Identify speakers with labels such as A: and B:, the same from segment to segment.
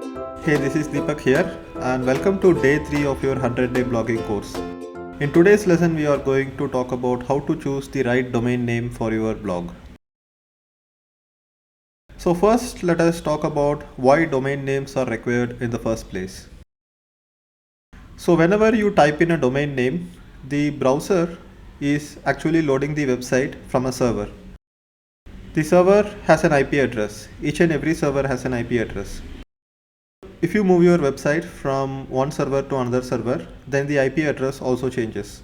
A: Hey, this is Deepak here, and welcome to day 3 of your 100-day blogging course. In today's lesson, we are going to talk about how to choose the right domain name for your blog. So first, let us talk about why domain names are required in the first place. So whenever you type in a domain name, the browser is actually loading the website from a server. The server has an IP address. Each and every server has an IP address. If you move your website from one server to another server, then the IP address also changes.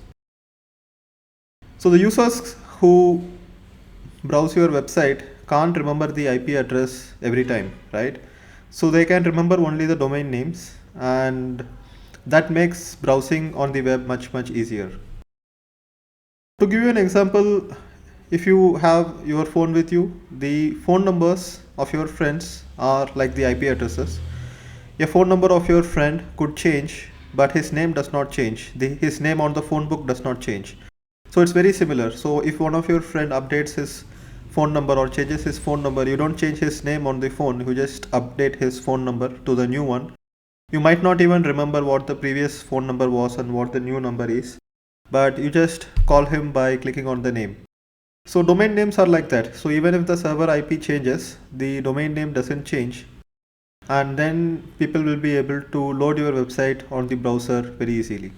A: So the users who browse your website can't remember the IP address every time, right? So they can remember only the domain names, and that makes browsing on the web much easier. To give you an example, if you have your phone with you, the phone numbers of your friends are like the IP addresses. A phone number of your friend could change, but his name does not change. His name on the phone book does not change. So it's very similar. So if one of your friend updates his phone number or changes his phone number, you don't change his name on the phone, you just update his phone number to the new one. You might not even remember what the previous phone number was and what the new number is, but you just call him by clicking on the name. So domain names are like that. So even if the server IP changes, the domain name doesn't change, and then people will be able to load your website on the browser very easily.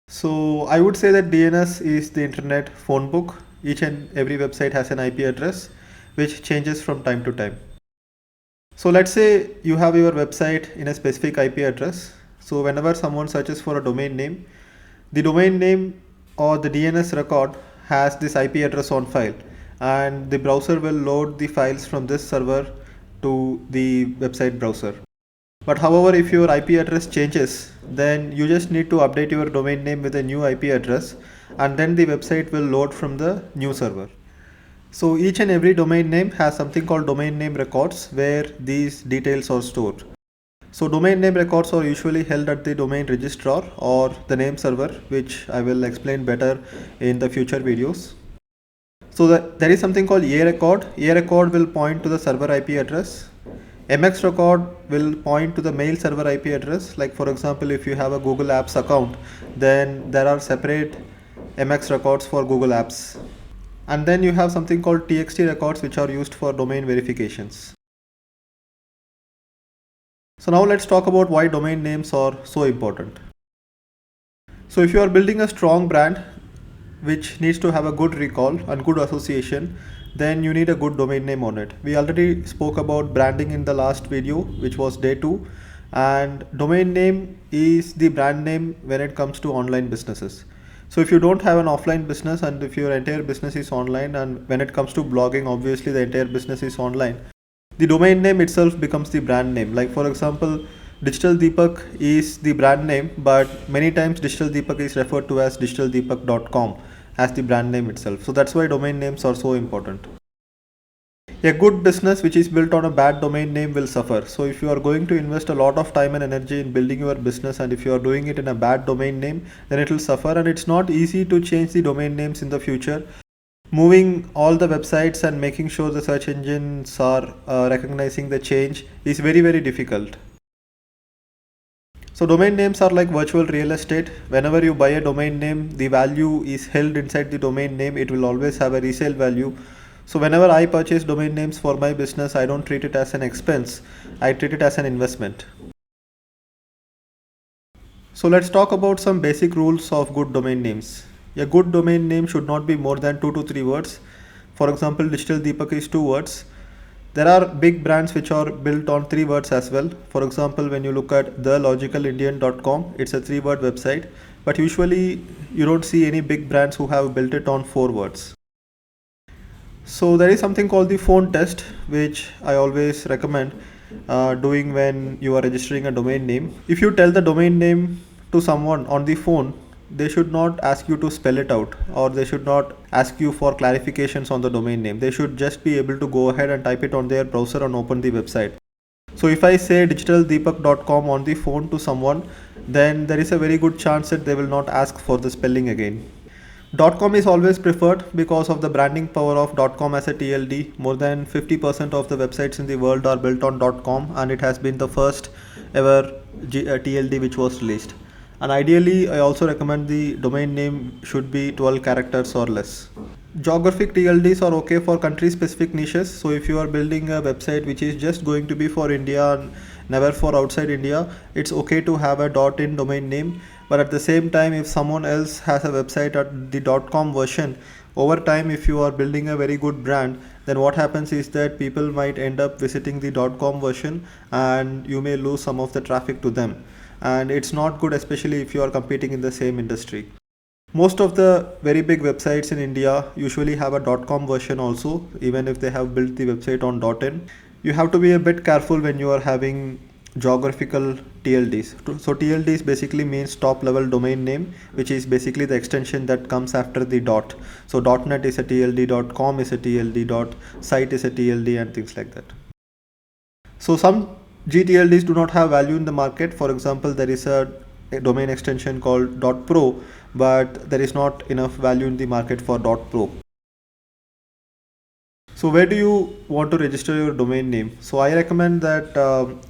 A: So I would say that DNS is the internet phone book. Each and every website has an IP address which changes from time to time. So let's say you have your website in a specific IP address. So whenever someone searches for a domain name, the domain name or the DNS record has this IP address on file, and the browser will load the files from this server to the website browser. But however, if your IP address changes, then you just need to update your domain name with a new IP address, and then the website will load from the new server. So each and every domain name has something called domain name records where these details are stored. So domain name records are usually held at the domain registrar or the name server, which I will explain better in the future videos. So there is something called A record. A record will point to the server IP address. MX record will point to the mail server IP address. Like for example, if you have a Google Apps account, then there are separate MX records for Google Apps. And then you have something called TXT records, which are used for domain verifications. So now let's talk about why domain names are so important. So if you are building a strong brand which needs to have a good recall and good association, then you need a good domain name on it. We already spoke about branding in the last video, which was day 2, and domain name is the brand name when it comes to online businesses. So if you don't have an offline business and if your entire business is online, and when it comes to blogging, obviously the entire business is online, the domain name itself becomes the brand name. Like for example, Digital Deepak is the brand name, but many times Digital Deepak is referred to as digitaldeepak.com as the brand name itself. So that's why domain names are so important. A good business which is built on a bad domain name will suffer. So if you are going to invest a lot of time and energy in building your business, and if you are doing it in a bad domain name, then it will suffer, and it's not easy to change the domain names in the future. Moving all the websites and making sure the search engines are recognizing the change is very difficult. So domain names are like virtual real estate. Whenever you buy a domain name, the value is held inside the domain name. It will always have a resale value. So whenever I purchase domain names for my business, I don't treat it as an expense. I treat it as an investment. So let's talk about some basic rules of good domain names. A good domain name should not be more than 2 to 3 words. For example, Digital Deepak is 2 words. There are big brands which are built on 3 words as well. For example, when you look at thelogicalindian.com, it's a 3-word website, but usually you don't see any big brands who have built it on 4 words. So there is something called the phone test, which I always recommend doing when you are registering a domain name. If you tell the domain name to someone on the phone, they should not ask you to spell it out, or they should not ask you for clarifications on the domain name. They should just be able to go ahead and type it on their browser and open the website. So if I say digitaldeepak.com on the phone to someone, then there is a very good chance that they will not ask for the spelling again. .com is always preferred because of the branding power of .com as a TLD. More than 50% of the websites in the world are built on .com, and it has been the first ever TLD which was released. And ideally, I also recommend the domain name should be 12 characters or less. Geographic TLDs are okay for country specific niches. So if you are building a website which is just going to be for India and never for outside India, it's okay to have a .in domain name. But at the same time, if someone else has a website at the .com version, over time, if you are building a very good brand, then what happens is that people might end up visiting the .com version, and you may lose some of the traffic to them. And it's not good, especially if you are competing in the same industry. Most of the very big websites in India usually have a .com version also, even if they have built the website on .in. You have to be a bit careful when you are having geographical TLDs. So TLDs basically means top level domain name, which is basically the extension that comes after the dot. So .net is a TLD, .com is a TLD, .site is a TLD, and things like that. So some GTLDs do not have value in the market. For example, there is a domain extension called .pro, but there is not enough value in the market for .pro. So where do you want to register your domain name? So I recommend that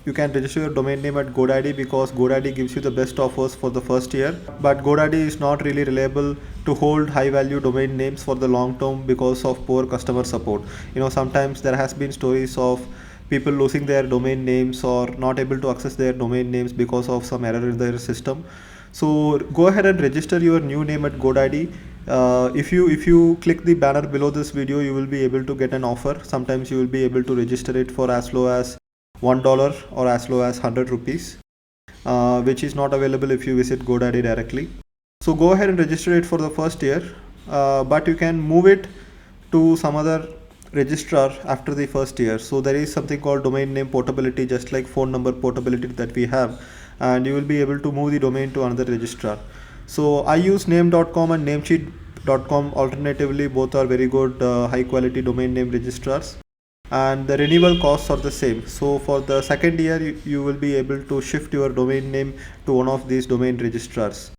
A: you can register your domain name at GoDaddy, because GoDaddy gives you the best offers for the first year. But GoDaddy is not really reliable to hold high value domain names for the long term because of poor customer support. Sometimes there has been stories of people losing their domain names or not able to access their domain names because of some error in their system. So go ahead and register your new name at GoDaddy. If you click the banner below this video, you will be able to get an offer. Sometimes you will be able to register it for as low as $1 or as low as 100 rupees, which is not available if you visit GoDaddy directly. So go ahead and register it for the first year, but you can move it to some other registrar after the first year. So there is something called domain name portability, just like phone number portability that we have, and you will be able to move the domain to another registrar. So I use name.com and namecheap.com alternatively. Both are very good high quality domain name registrars, and the renewal costs are the same. So for the second year, you will be able to shift your domain name to one of these domain registrars.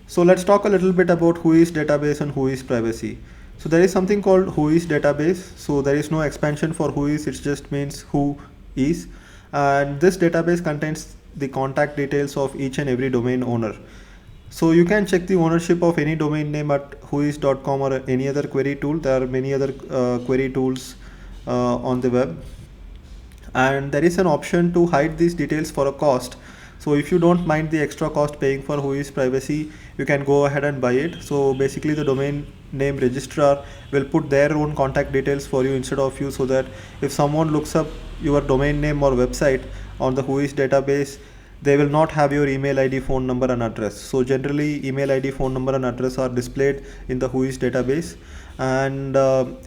A: So let's talk a little bit about Whois database and Whois privacy. So there is something called Whois database. So there is no expansion for Whois, it just means who is. And this database contains the contact details of each and every domain owner. So you can check the ownership of any domain name at whois.com or any other query tool. There are many other query tools on the web. And there is an option to hide these details for a cost. So if you don't mind the extra cost paying for Whois privacy, you can go ahead and buy it. So basically the domain name registrar will put their own contact details for you instead of you, so that if someone looks up your domain name or website on the Whois database, they will not have your email ID, phone number and address. So generally email ID, phone number and address are displayed in the Whois database. And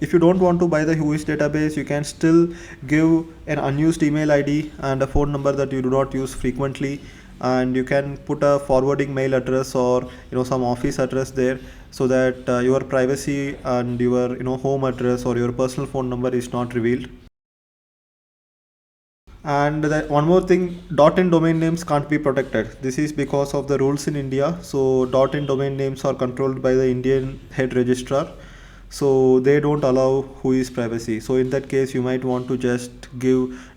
A: if you don't want to buy the Whois database, you can still give an unused email ID and a phone number that you do not use frequently, and you can put a forwarding mail address or some office address there, so that your privacy and your home address or your personal phone number is not revealed. And one more thing, .in domain names can't be protected. This is because of the rules in India. So .in domain names are controlled by the Indian head registrar, so they don't allow Whois privacy. So in that case, you might want to just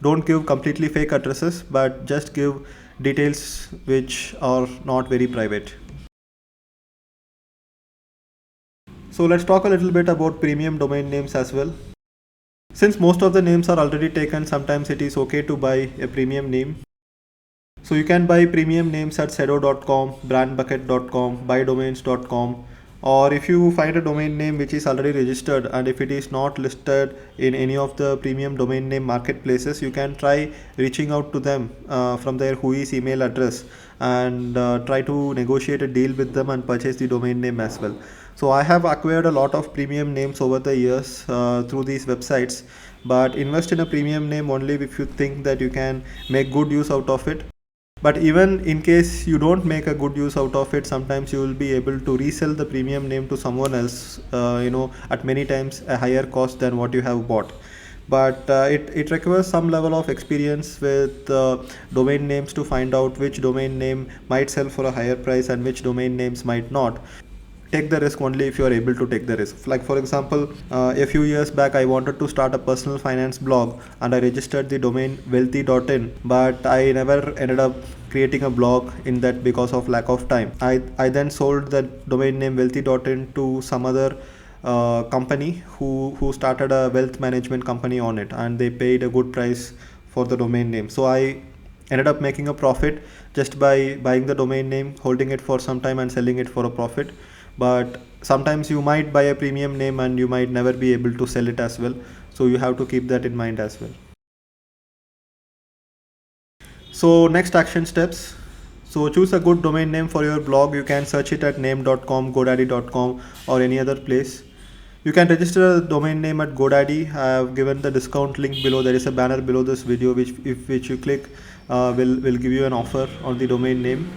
A: don't give completely fake addresses, but just give details which are not very private. So let's talk a little bit about premium domain names as well. Since most of the names are already taken, sometimes it is okay to buy a premium name. So you can buy premium names at sedo.com, brandbucket.com, buydomains.com, or if you find a domain name which is already registered and if it is not listed in any of the premium domain name marketplaces, you can try reaching out to them from their Whois email address and try to negotiate a deal with them and purchase the domain name as well. So I have acquired a lot of premium names over the years through these websites, but invest in a premium name only if you think that you can make good use out of it. But even in case you don't make a good use out of it, sometimes you will be able to resell the premium name to someone else, at many times a higher cost than what you have bought. but it requires some level of experience with domain names to find out which domain name might sell for a higher price and which domain names might not. Take the risk only if you are able to take the risk. Like for example, a few years back I wanted to start a personal finance blog and I registered the domain wealthy.in, but I never ended up creating a blog in that because of lack of time. I then sold the domain name wealthy.in to some other company who started a wealth management company on it, and they paid a good price for the domain name. So I ended up making a profit just by buying the domain name, holding it for some time and selling it for a profit. But sometimes you might buy a premium name and you might never be able to sell it as well, so you have to keep that in mind as well. So next action steps. So choose a good domain name for your blog. You can search it at name.com, godaddy.com, or any other place. You can register a domain name at GoDaddy. I have given the discount link below. There is a banner below this video which you click will give you an offer on the domain name.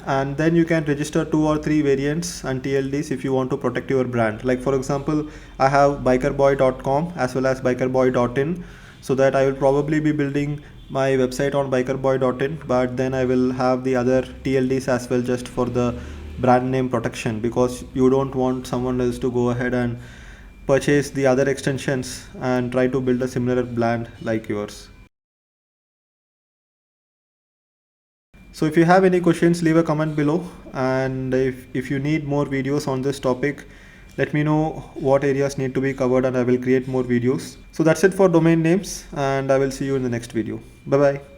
A: And then you can register 2 or 3 variants and TLDs if you want to protect your brand. Like for example, I have bikerboy.com as well as bikerboy.in, so that I will probably be building my website on bikerboy.in, but then I will have the other TLDs as well, just for the brand name protection, because you don't want someone else to go ahead and purchase the other extensions and try to build a similar brand like yours. So if you have any questions, leave a comment below, and if you need more videos on this topic, let me know what areas need to be covered and I will create more videos. So that's it for domain names, and I will see you in the next video. Bye bye.